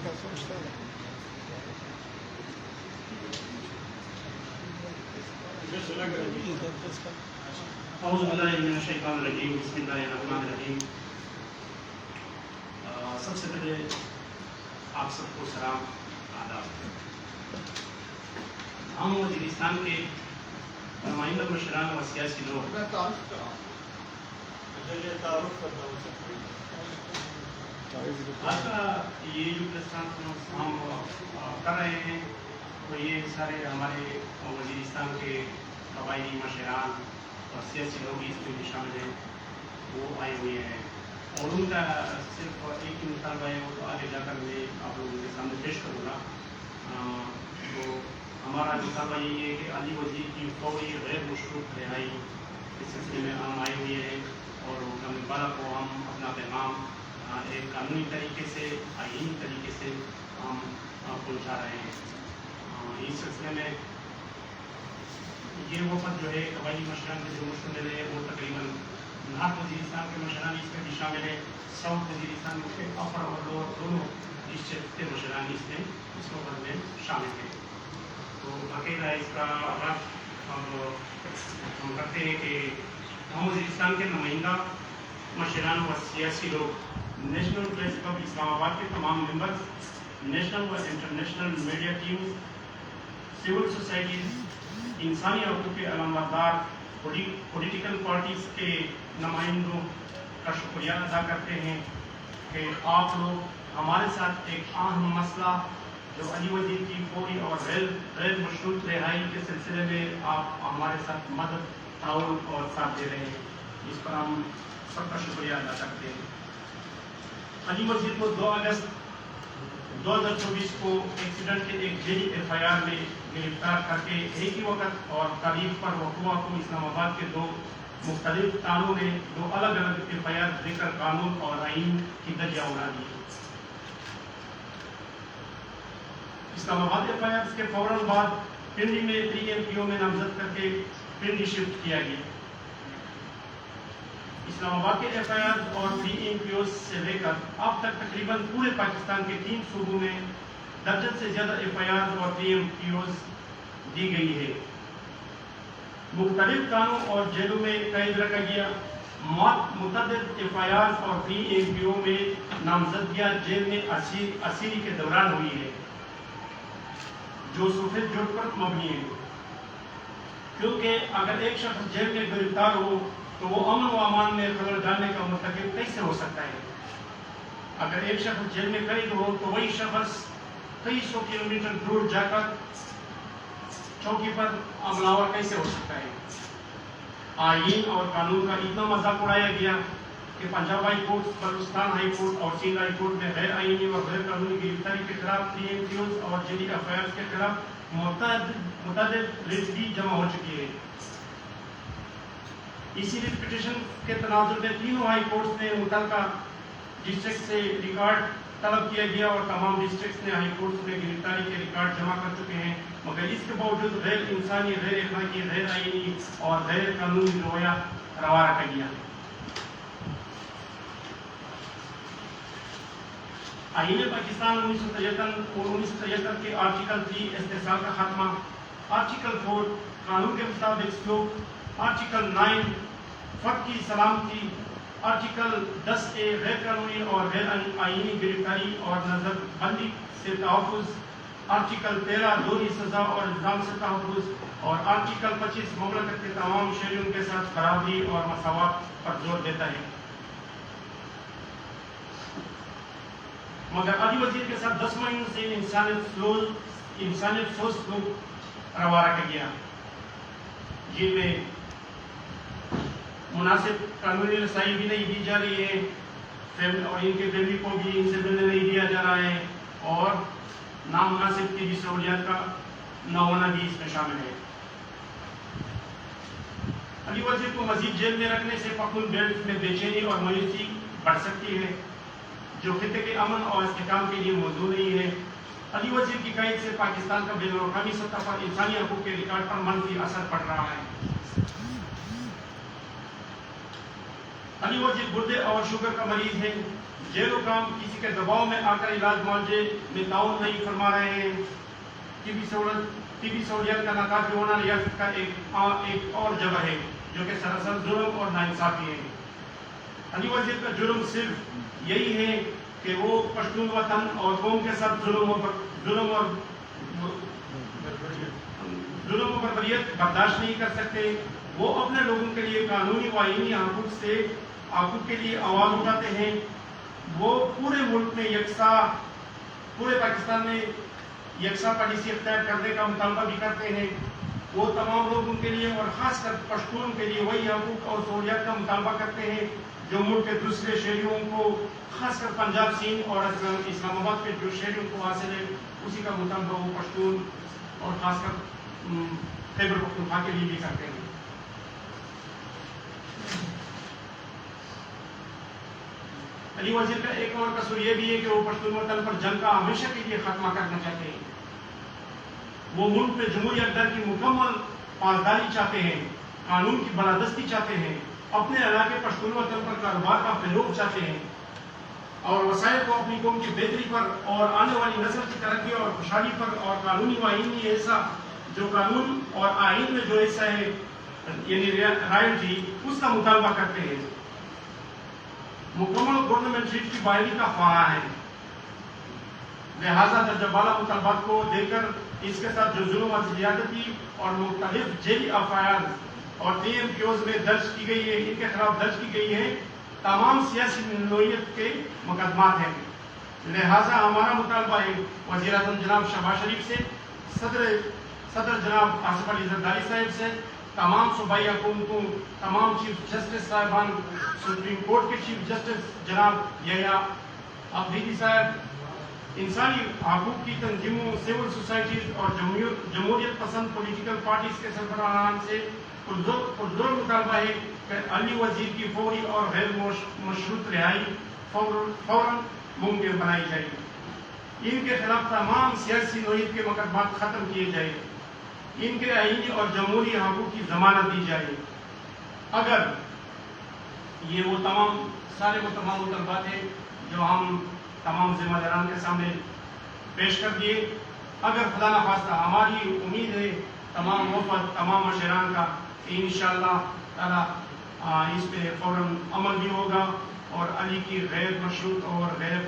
اعوذ باللہ من الشیطان الرجیم بسم اللہ الرحمن الرحیم. سب سے پہلے آپ سب کو سلام آداب. ہم وزیرستان کے نمائندہ مشران و سیاسی لوگ آج کا یہ جو پریس کانفرنس ہم کر رہے ہیں تو یہ سارے ہمارے وزیرستان کے قبائلی مشران اور سیاسی لوگ اس میں بھی شامل ہیں، وہ آئے ہوئے ہیں اور ان کا صرف ایک ہی مطالبہ ہے، وہ تو آگے جا کر میں آپ لوگوں کے سامنے پیش کروں گا. تو ہمارا مطالبہ یہی ہے کہ علی وزیر کی فوری غیر مشروط رہائی کے سلسلے میں ہم آئے ہوئے ہیں اور حکام بالا کو ہم اپنا پیغام ایک قانونی طریقے سے آئینی طریقے سے ہم پہنچا رہے ہیں. اس سلسلے میں یہ وفد جو ہے قبائلی مشران کے جو مشتمل ہے وہ تقریباً نارتھ وزیرستان کے مشران اس میں بھی شامل ہے، ساؤتھ وزیرستان کے اپر اور لوور دونوں ڈسٹرکٹ کے مشران اس میں اس وفد میں شامل ہیں. تو باقاعدہ اس کا آغاز ہم کرتے ہیں کہ ہم وزیرستان کے نمائندہ مشران و سیاسی لوگ، نیشنل پریس کلب اسلام آباد کے تمام ممبرز، نیشنل و international media teams, civil societies, انسانی حقوق کے علامتدار، پولیٹیکل پارٹیز کے نمائندوں کا شکریہ ادا کرتے ہیں کہ آپ لوگ ہمارے ساتھ ایک اہم مسئلہ جو علی وزیر کی فوری اور غیر مشروط رہائی کے سلسلے میں آپ ہمارے ساتھ مدد، تعاون اور ساتھ دے رہے ہیں، اس پر ہم سب کا شکریہ ادا کرتے ہیں. علی وزیر کو 2 اگست 2024 کو ایکسیڈنٹ کے ایک ذیلی FIR میں گرفتار کر کے ایک ہی وقت اور تاریخ پر وقوع کو اسلام آباد کے 2 مختلف تھانوں میں 2 الگ الگ FIR دے کر قانون اور آئین کی دھجیاں اڑا دی. اسلام آباد FIR کے فوراً بعد پنڈی میں 3 MPO میں نامزد کر کے پنڈی شفٹ کیا گیا. اسلام آباد کے FIR اور 3 MPO سے لے کر اب تک تقریباً پورے پاکستان کے 3 صوبوں میں درجن سے زیادہ FIR اور 3 MPOs دی گئی ہے. مختلف تھانوں اور جیلوں میں قید رکھا گیا. متعدد FIR اور 3 MPO میں نامزدگیاں جیل میں اسیری کے دوران ہوئی ہے جو سفید جھوٹ پر مبنی ہے، کیونکہ اگر ایک شخص جیل میں گرفتار ہو تو وہ امن و امان میں خلل ڈالنے کا مرتکب کیسے ہو سکتا ہے؟ اگر ایک شخص جیل میں قید ہو تو وہی شخص کئی 100 کلومیٹر دور جا کر چوکی پر عملہ آور کیسے ہو سکتا ہے؟ آئین اور قانون کا اتنا مذاق اڑایا گیا کہ Punjab high court, Balochistan high court اور سندھ ہائی کورٹ میں غیر آئینی اور غیر قانونی گرفتاری کے خلاف 3 MPOs اور جیلی FIR کے خلاف متعدد ریٹس بھی جمع ہو چکی ہے. اسی ریٹ پٹیشن کے تناظر میں تینوں ہائی کورٹس نے متعلقہ ڈسٹرکٹ سے ریکارڈ طلب کیا گیا اور تمام ڈسٹرکٹس نے ہائی کورٹس میں گرفتاری کے ریکارڈ جمع کر چکے ہیں، مگر اس کے باوجود غیر انسانی، غیر اخلاقی، غیر آئینی اور غیر قانونی رویہ روا رکھا گیا. آئین پاکستان 1973 کے آرٹیکل 3 استحصال کا خاتمہ، آرٹیکل 4 قانون کے مطابق سلوک، آرٹیکل 9 فرد کی سلامتی، آرٹیکل 10A غیر قانونی اور غیر آئینی گرفتاری اور نظر بندی سے تحفظ، آرٹیکل 13 دوہری سزا اور الزام سے تحفظ اور آرٹیکل 25 مملکت کے تمام شہریوں کے ساتھ برابری اور مساوات پر زور دیتا ہے. مگر علی وزیر کے ساتھ 10 مہینوں سے انسانیت سوز سلوک روا رکھا گیا، جن میں مناسب قانونی رسائی بھی نہیں دی جا رہی ہے اور ان کے فیملی کو بھی ان سے ملنے نہیں دیا جا رہا ہے اور نامناسب کی بھی سہولیات کا نہ ہونا بھی اس میں شامل ہے. علی وزیر کو مزید جیل میں رکھنے سے پختون بیلٹ میں بے چینی اور مایوسی بڑھ سکتی ہے جو خطے کے امن اور استحکام کے لیے موضوع نہیں ہے. علی وزیر کی قید سے پاکستان کا بین الاقوامی سطح پر انسانی حقوق کے ریکارڈ پر منفی اثر پڑ رہا ہے. علی وزیر گردے اور شوگر کا مریض ہے، جیل و کام کسی کے دباؤ میں آ کر علاج معالجے میں تعاون نہیں فرما رہے ہیں۔ طبی سہولیات کا ناکافی ہونا ریاست کا ایک اور جگہ ہے جو کہ سراسر ظلم اور ناانصافی ہے۔ علی وزیر کا جرم صرف یہی ہے کہ وہ پشتون وطن اور قوم کے ساتھ ظلم و بربریت برداشت نہیں کر سکتے۔ وہ اپنے لوگوں کے لیے قانونی و آئینی حقوق کے لیے آواز اٹھاتے ہیں۔ وہ پورے ملک میں پورے پاکستان میں یکساں پالیسی اختیار کرنے کا مطالبہ بھی کرتے ہیں۔ وہ تمام لوگوں کے لیے اور خاص کر پشتون کے لیے وہی حقوق اور سہولیات کا مطالبہ کرتے ہیں جو ملک کے دوسرے شہریوں کو، خاص کر پنجاب، سندھ اور اسلام آباد کے جو شہریوں کو حاصل ہے، اسی کا مطالبہ وہ پشتون اور خاص کر خیبر پختونخوا کے لیے بھی کرتے ہیں۔ علی وزیر کا ایک اور قصور یہ بھی ہے کہ وہ پشتون وطن پر جنگ کا ہمیشہ کے لیے خاتمہ کرنا چاہتے ہیں۔ وہ ملک میں جمہوری اقدار کی مکمل پاسداری چاہتے ہیں، قانون کی بالادستی چاہتے ہیں، اپنے علاقے پشتون وطن پر کاروبار کا فروغ چاہتے ہیں اور وسائل کو اپنی قوم کی بہتری پر اور آنے والی نسل کی ترقی اور خوشحالی پر اور قانونی و آئینی حصہ جو قانون اور آئین میں جو حصہ ہے یعنی رائلٹی، اس کا مطالبہ کرتے ہیں۔ مکمل گورنمنٹ کی بحالی کا خواہاں ہے، لہذا درجہ بالا مطالبات کو دیکھ کر اس کے ساتھ جو ظلم و زیادتی اور مختلف جیلی افعال اور TMKOs میں درج کی گئی ہے، ان کے خلاف درج کی گئی ہے، تمام سیاسی نوعیت کے مقدمات ہیں۔ لہذا ہمارا مطالبہ ہے وزیر اعظم جناب شہباز شریف سے، صدر جناب آصف علی زرداری صاحب سے، تمام صوبائی حکومتوں، تمام چیف جسٹس صاحبان، سپریم کورٹ کے چیف جسٹس جناب یحییٰ آفریدی صاحب، انسانی حقوق کی تنظیموں، سول سوسائٹیز اور جمہوریت پسند پولیٹیکل پارٹیز کے سربراہان سے پرزور مطالبہ ہے کہ علی وزیر کی فوری اور غیر مشروط رہائی فوراً ممکن بنائی جائے، ان کے خلاف تمام سیاسی نوعیت کے مقدمات ختم کیے جائے، ان کے آئینی اور جمہوری حقوق کی ضمانت دی جائے۔ اگر یہ وہ تمام مطالبات ہیں جو ہم تمام ذمہ داران کے سامنے پیش کر دیے، اگر خدا نخواستہ ہماری امید ہے تمام وفد، تمام مشیران کا کہ انشاءاللہ تعالی اس پہ فوراً عمل بھی ہوگا اور علی کی غیر مشروط اور غیر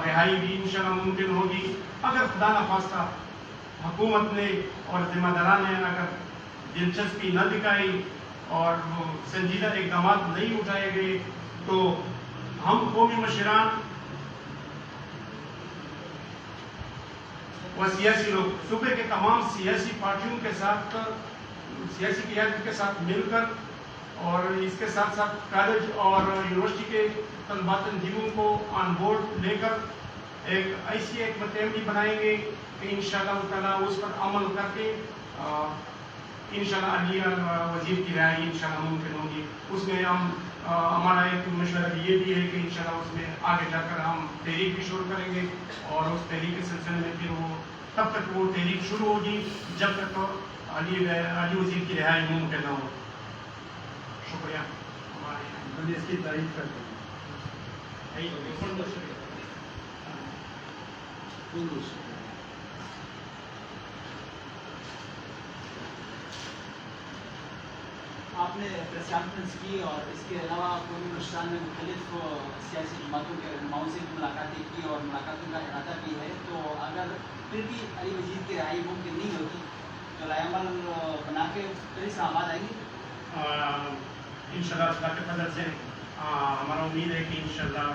رہائی بھی انشاءاللہ ممکن ہوگی۔ اگر خدا نخواستہ حکومت نے اور ذمہ داران نے اگر دلچسپی نہ دکھائی اور سنجیدہ اقدامات نہیں اٹھائے گئے تو ہم قومی مشیران و سیاسی لوگ صوبے کے تمام سیاسی پارٹیوں کے ساتھ، سیاسی قیادت کے ساتھ مل کر اور اس کے ساتھ ساتھ کالج اور یونیورسٹی کے طلباء تنظیموں کو آن بورڈ لے کر ایک مد عملی بنائیں گے کہ انشاءاللہ تعالیٰ اس پر عمل کر کے انشاءاللہ علی وزیر کی رہائی انشاءاللہ ممکن ہوگی۔ اس میں ہمارا ایک مشورہ یہ بھی ہے کہ انشاءاللہ اس میں آگے جا کر ہم تحریک بھی شروع کریں گے اور اس تحریک کے سلسلے میں پھر وہ تب تک وہ تحریک شروع ہوگی جب تک تو علی وزیر کی رہائی ممکن نہ ہو۔ شکریہ۔ ہم اس کی تعریف کرتے ہیں۔ آپ نے پریس کانفرنس کی اور اس کے علاوہ قومی مشران نے مختلف سیاسی جماعتوں کے رہنماؤں سے ملاقاتیں کی اور ملاقاتوں کا ارادہ بھی ہے، تو اگر پھر بھی علی وزیر کی رہائی ممکن نہیں ہوگی تو رائے عمل بنا کے پھر اسلام آباد آئیں گے؟ انشاءاللہ اللہ کے فضل سے ہمارا امید ہے کہ انشاءاللہ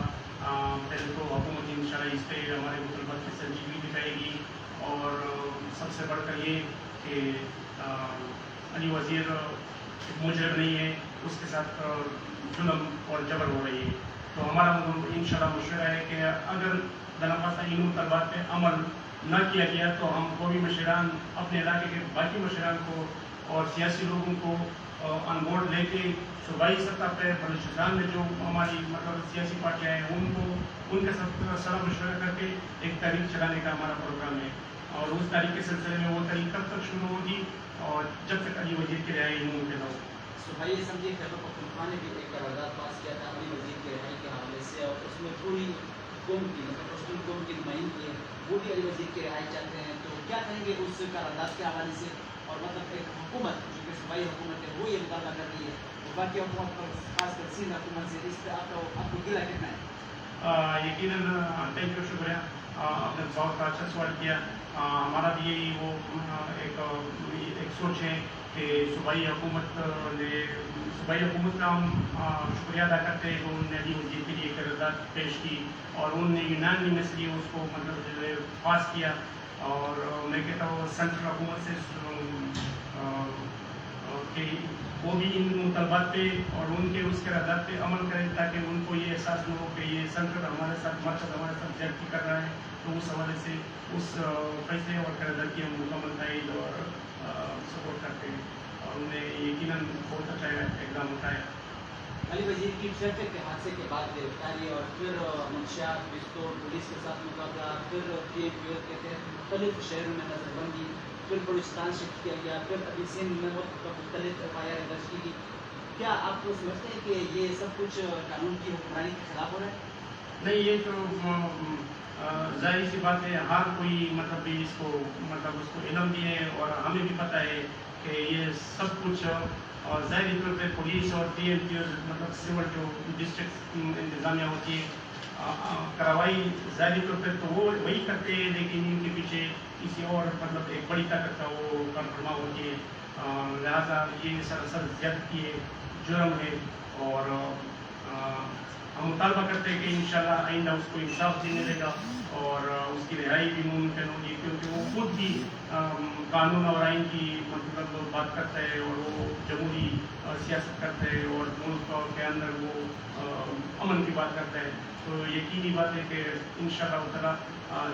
پہلے تو حکومت انشاءاللہ اس پہ ہمارے مطالبات کی سنجیدگی دکھائے گی اور سب سے بڑھ کر یہ کہ علی وزیر مجرم نہیں ہے، اس کے ساتھ ظلم اور جبر ہو رہی ہے، تو ہمارا انشاءاللہ مشورہ ہے کہ اگر دلخواستہ ان مطالبات پہ عمل نہ کیا گیا تو ہم قومی مشیران اپنے علاقے کے باقی مشیران کو اور سیاسی لوگوں کو آن بورڈ لے کے صوبائی سطح پہ بلوچستان میں جو ہماری سیاسی پارٹیاں ہیں ان کے ساتھ صلاح مشورہ کر کے ایک تحریک چلانے کا ہمارا پروگرام ہے، اور اس تحریک کے سلسلے میں وہ تحریک کب تک شروع ہوگی اور جب تک علی وزیر کی رہائی ممکن ہو۔ صوبائی اسمبلی خیبر پختونخوا نے بھی ایک قرارداد پاس کیا تھا علی وزیر کی رہائی کے حوالے سے، اور اس میں پوری قوم کی پشتون قوم کی نمائندگی ہے، وہ بھی علی وزیر کی رہائی چاہتے ہیں. تو کیا کہیں گے اس قرارداد کے حوالے سے؟ اور مطلب ایک حکومت جو کہ صوبائی حکومت ہے وہ یہ مطالبہ کر رہی ہے، باقی حکومت پر خاص کر سندھ حکومت سے، اس پہ آپ کو گلا کتنا ہے؟ یقیناً تھینک یو، شکریہ، آپ نے بہت اچھا سوال کیا. ہمارا بھی یہی وہ ایک سوچ ہے کہ صوبائی حکومت کا ہم شکریہ ادا کرتے ہیں کہ انہوں نے علی وزیر کے لیے قرارداد پیش کی اور انہوں نے یونانیمسلی اس کو مطلب پاس کیا. اور میں کہتا ہوں سینٹرل حکومت سے کہ وہ بھی ان مطالبات پہ اور ان کے اس قرارداد پہ عمل کریں تاکہ ان کو یہ احساس نہ ہو کہ یہ سینٹرل ہمارے ساتھ مرکز ہمارے ساتھ زیادتی کر رہا ہے. تو اس حوالے سے اس فیصلے اور قرارداد کی ہم مکمل تائید اور سپورٹ کرتے ہیں اور انہوں نے یقیناً بہت اچھا اقدام اٹھایا. علی وزیر کی ٹریفک کے حادثے کے بعد گرفتاری اور پھر منشیات بستور پولیس کے ساتھ مقابلہ، پھر پی ایم کے تحت مختلف شہروں میں نظر بندی، پھر بلوچستان شفٹ کیا گیا، پھر ابھی سندھ میں مختلف ایف آئی آر درج کی گئی. کیا آپ کو سمجھتے ہیں کہ یہ سب کچھ قانون کی حکمرانی کے خلاف ہو رہا ہے؟ نہیں، یہ تو ظاہر سی بات ہے، ہر کوئی مطلب بھی اس کو علم بھی ہے اور ہمیں بھی پتہ ہے کہ یہ سب کچھ اور ظاہری طور پہ پولیس اور پی ایم کی مطلب سول جو ڈسٹرکٹ انتظامیہ ہوتی ہے کارروائی ظاہری طور پہ تو وہ وہی کرتے ہیں، لیکن ان کے پیچھے کسی اور مطلب ایک بڑی طاقت کا وہ کارفرما ہوتی ہے. لہٰذا یہ سراسر زیادتی ہے، جرم ہے اور ہم مطالبہ کرتے ہیں کہ انشاءاللہ آئندہ اس کو انصاف بھی ملے گا اور اس کی رہائی بھی ممکن ہوگی، کیونکہ وہ خود بھی قانون اور آئین کی مطلب بات کرتا ہے اور وہ جمہوری سیاست کرتا ہے اور ملک کے اندر وہ امن کی بات کرتا ہے. تو یقینی بات ہے کہ انشاءاللہ تعالیٰ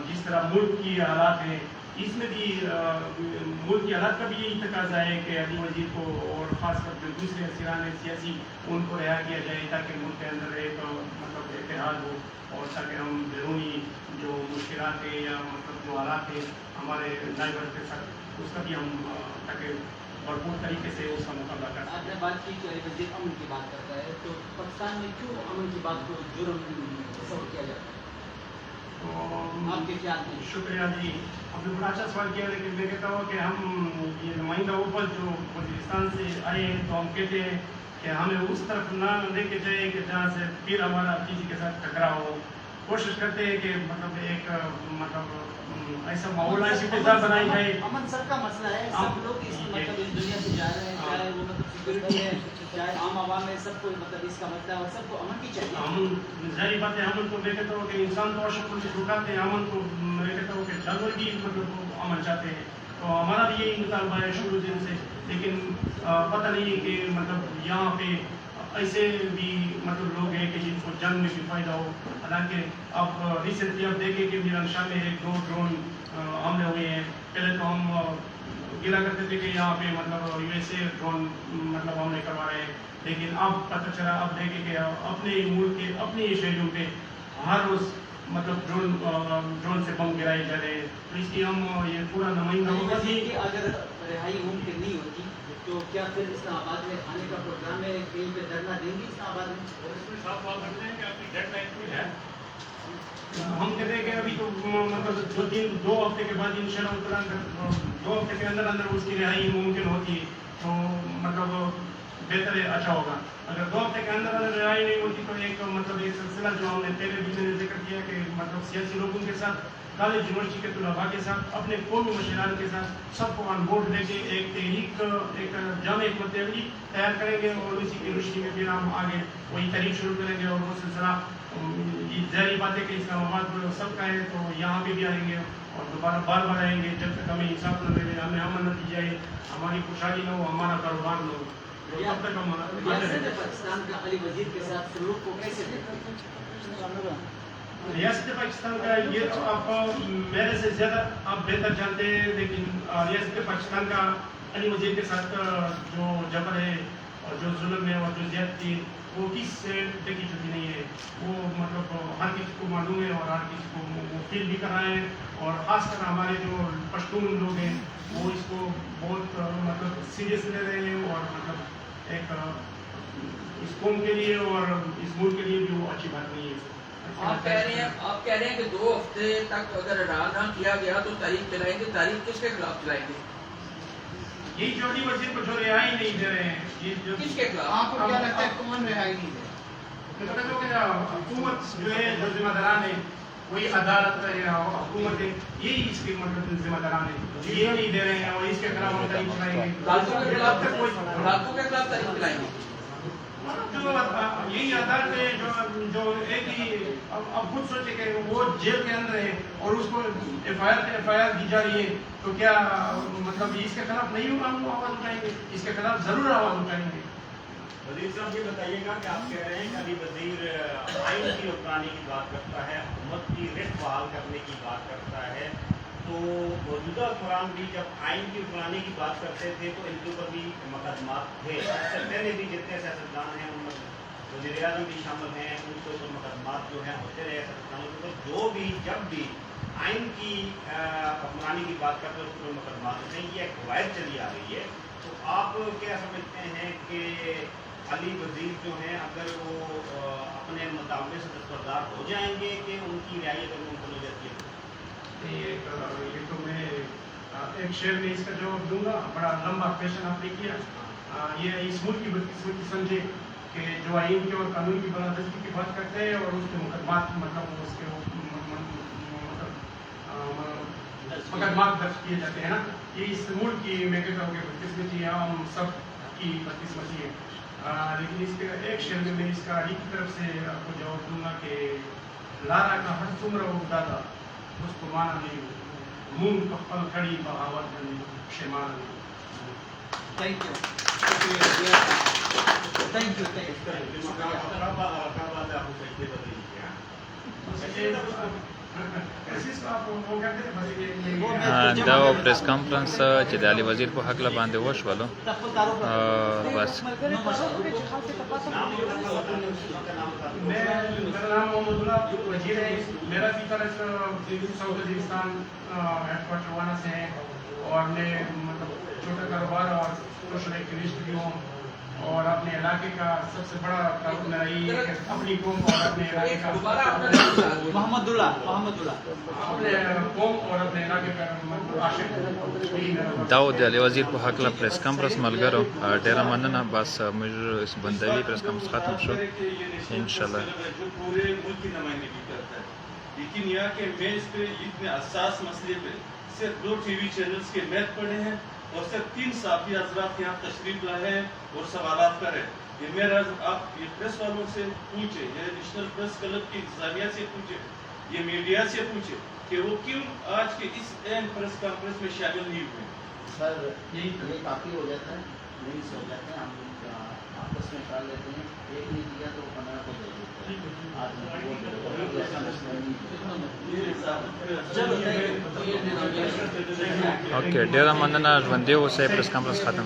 جس طرح ملک کی حالات ہیں اس میں بھی ملک کی حالات کا بھی یہی تقاضا ہے کہ علی وزیر کو اور خاص کر جو دوسرے اسیران سیاسی ان کو رہا کیا جائے تاکہ ملک کے اندر ایک مطلب اتحاد ہو اور تاکہ ہم بیرونی جو مشکلات ہیں یا مطلب جو حالات ہیں ہمارے نائبر کے ساتھ اس کا بھی ہم تاکہ بھرپور طریقے سے اس کا مقابلہ کر سکیں. آپ نے بات کی کہ علی وزیر امن کی بات کرتا ہے، تو پاکستان میں کیوں امن کی بات کو جرم تصور کیا جاتا ہے؟ آپ کے خیال میں؟ شکریہ جی، آپ نے بڑا اچھا سوال کیا، لیکن میں کہتا ہوں کہ ہم یہ نمائندہ اوپر جو وزیرستان سے آئے ہیں تو ہم کہتے ہیں کہ ہمیں اس طرف نہ لے کے جائے کہ جہاں سے پھر ہمارا کسی کے ساتھ ٹکراؤ ہو. کوشش کرتے ہیں کہ مطلب ایک مطلب ایسا ماحول ایسی فضا بنائی جائے. امن سب کا مسئلہ ہے، سب لوگ اس مطلب اس دنیا سے جا رہے ہیں، چاہے وہ مطلب سیکورٹی ہے چاہے عام عوام ہے، سب کو مطلب اس کا مسئلہ ہے اور سب کو امن کی چاہیے. امن ظاہری بات ہے، امن کو میں کہتا ہوں کہ انسان تو اشرف الخلقات ہے، امن کو میں کہتا ہوں کہ جانور بھی مطلب امن چاہتے ہیں. تو ہمارا بھی یہی مطالبہ ہے شروع دن سے، لیکن پتہ نہیں ہے کہ مطلب یہاں پہ ایسے بھی مطلب لوگ ہیں کہ جن کو جنگ میں بھی فائدہ ہو. حالانکہ اب ریسنٹلی آپ دیکھیں کہ میران شاہ میں ایک 2 ڈرون حملے ہوئے ہیں. پہلے تو ہم گلا کرتے تھے کہ یہاں پہ مطلب یو ایس اے ڈرون مطلب حملے کروا رہے ہیں، لیکن اب پتہ چلا، اب دیکھیں کہ اپنے ملک کے اپنے شہریوں پہ ہر روز مطلب ڈرون سے بم گرائے جا رہے ہیں. تو اس لیے ہم یہ پورا نمائندہ ہوگا کہ اگر رہائی ممکن نہیں ہوتی تو کیا پھر اسلام آباد میں آنے کا پروگرام ہے؟ کہیں پہ دھرنا دیں گے اسلام آباد میں؟ اور اس میں صاف بات رکھتے ہیں کہ آپ کی ڈیڈ لائن کوئی ہے. ہم کہتے ہیں کہ ابھی تو مطلب 2 ہفتے کے بعد انشاءاللہ تعالیٰ 2 ہفتے کے اندر اندر اس کی رہائی ممکن ہوتی ہے تو مطلب بہتر ہے، اچھا ہوگا. اگر 2 ہفتے کے اندر اندر رہائی نہیں ہوتی تو ایک مطلب ایک سلسلہ جو ہم نے پہلے بھی میں نے ذکر کیا کہ مطلب سیاسی لوگوں کے ساتھ، کالج یونیورسٹی کے طلباء کے ساتھ، اپنے قومی مشیران کے ساتھ سب کو آن بورڈ لے کے ایک تحریک، ایک جامع حکمت عملی تیار کریں گے اور اسی کی روشنی میں پھر ہم آگے وہی تحریک شروع کریں گے. اور وہ سلسلہ یہ ظاہری بات ہے کہ اسلام آباد سب کا ہے تو یہاں پہ بھی آئیں گے اور دوبارہ بار بار آئیں گے جب تک ہمیں انصاف نہ ملے، ہمیں امن نہ دی جائے، ہماری خوشحالی نہ ہو، ہمارا کاروبار نہ ہو. تب تک ہم پاکستان کا علی وزیر کے ساتھ سلوک کو کیسے دیکھتے ہیں؟ ریاست پاکستان کا یہ تو آپ میرے سے زیادہ آپ بہتر جانتے ہیں، لیکن ریاست پاکستان کا علی وزیر کے ساتھ جو جبر ہے اور جو ظلم ہے اور جو زیادتی وہ کس سے دیکھی چکی نہیں ہے. وہ مطلب ہر کسی کو معلوم ہے اور ہر کسی کو وہ فیل بھی کر رہے ہیں اور خاص کر ہمارے جو پشتون لوگ ہیں وہ اس کو بہت مطلب سیریس لے رہے ہیں اور مطلب ایک اس قوم کے لیے اور اس ملک کے لیے بھی وہ اچھی بات نہیں ہے. آپ کہہ رہے ہیں کہ 2 ہفتے تک اگر اعلان نہ کیا گیا تو تحریک چلائیں گے. تحریک کس کے خلاف چلائیں گے؟ یہی چودھری وزیر کو جو رہائی نہیں دے رہے ہیں, یہ جو کس کے خلاف؟ آپ کو کیا لگتا ہے کون رہائی نہیں دے؟ حکومت جو ہے, جو ذمہ داران ہے, وہی عدالت ہے, حکومت ہے, یہی اس کے مطلب ذمہ داران ہے, یہ نہیں دے رہے ہیں اور اس کے خلاف ہم تحریک چلائیں گے. لاکھوں کے خلاف تحریک چلائیں گے. جو یہی عدالت ہے جو ایک ہی اب خود سوچے کہ وہ جیل کے اندر ہے اور اس کو ایف آئی آر دی جا رہی ہے, تو کیا مطلب اس کے خلاف نہیں ہم آواز اٹھائیں گے؟ اس کے خلاف ضرور آواز اٹھائیں گے. وزیر صاحب یہ بتائیے گا کہ آپ کہہ رہے ہیں کہ علی وزیر آئین کی حکمرانی کی بات کرتا ہے, حکومت کی رخ بحال کرنے کی بات کرتا ہے, تو موجودہ حکمران بھی جب آئین کی حکمرانی کی بات کرتے تھے تو ان کے اوپر بھی مقدمات تھے. اس سے پہلے بھی جتنے سیاستدان ہیں ان میں وزیر اعظم بھی شامل ہیں, ان کے اوپر مقدمات جو ہیں ہوتے رہے سیاستدانوں کے اوپر, جو بھی جب بھی آئین کی حکمرانی کی بات کرتے ہیں اس میں مقدمات ہوتے ہیں. یہ ایک روایت چلی آ رہی ہے. تو آپ کیا سمجھتے ہیں کہ علی وزیر جو ہیں اگر وہ اپنے مطالبے سے دستبردار ہو جائیں گے کہ ان کی رعایت اگر ممکن ہو جاتی ہے؟ یہ تو میں ایک شعر میں اس کا جواب دوں گا. بڑا لمبا کویشچن آپ نے کیا. یہ اس ملک کی بدقسمتی سمجھے کہ جو آئین کے اور قانون کی بالادستی کی بات کرتے ہیں اور اس کے مقدمات مطلب اس کے مقدمات درج کیے جاتے ہیں نا, یہ اس ملک کی میں کہتا ہوں کہ بدقسمتی ہے, ہم سب کی بدقسمتی ہے. لیکن اس کے ایک شعر میں اس کا علی کی طرف سے آپ کو جواب دوں گا کہ لارا کا ہر سمر و دادا اس کو مانا نہیں, مون پپل کھڑی بغاوت میں شمال نہیں. Thank you thank you thank the press conference چې د علي وزیر په هکله باندې وشولو بس. میرا نام محمد اللہ وزیر ہے. میرا بھی طرف ساؤتھ وزیرستان ہیڈ کوارٹر وانا سے ہے اور میں مطلب چھوٹا کاروبار اور سوشل ایکٹیوسٹ بھی ہوں, اور اپنے علاقے کا سب سے بڑا کام میرا یہ ہے کہ اپنی قوم اور اپنے علاقے کا محمد اللہ اپنے قوم اور اپنے علاقے کا عاشق. دا و د علي وزیر په هکله پریس کانفرنس ملګرو, ډېره مننه. بس موږ بندوي پریس کانفرنس ختم شو انشاءالله. جو پورے ملک کی نمائندگی کرتا ہے, لیکن یہاں کے میز پہ اتنے حساس مسئلے پہ صرف 2 ٹی وی چینلز کے میچ پڑے ہیں اور صرف 3 صحافی حضرات یہاں تشریف لائے ہیں اور سوالات کریں. یہ میرا آپ یہ پریس والوں سے پوچھیں, یہ نیشنل پریس کلب کی انتظامیہ سے پوچھیں, یہ میڈیا سے پوچھیں کہ وہ کیوں آج کے اس اہم پریس کانفرنس میں شامل نہیں ہوئے. سر یہ کافی ہو جاتا ہے, نہیں ہو جاتے ہیں, ہم آپس میں کر لیتے ہیں. ایک نہیں دیا تو 15 کو دے دیتے ہیں. اوکې, ډېره مننه. ژوندي اوسئ. پریس کانفرنس ختم.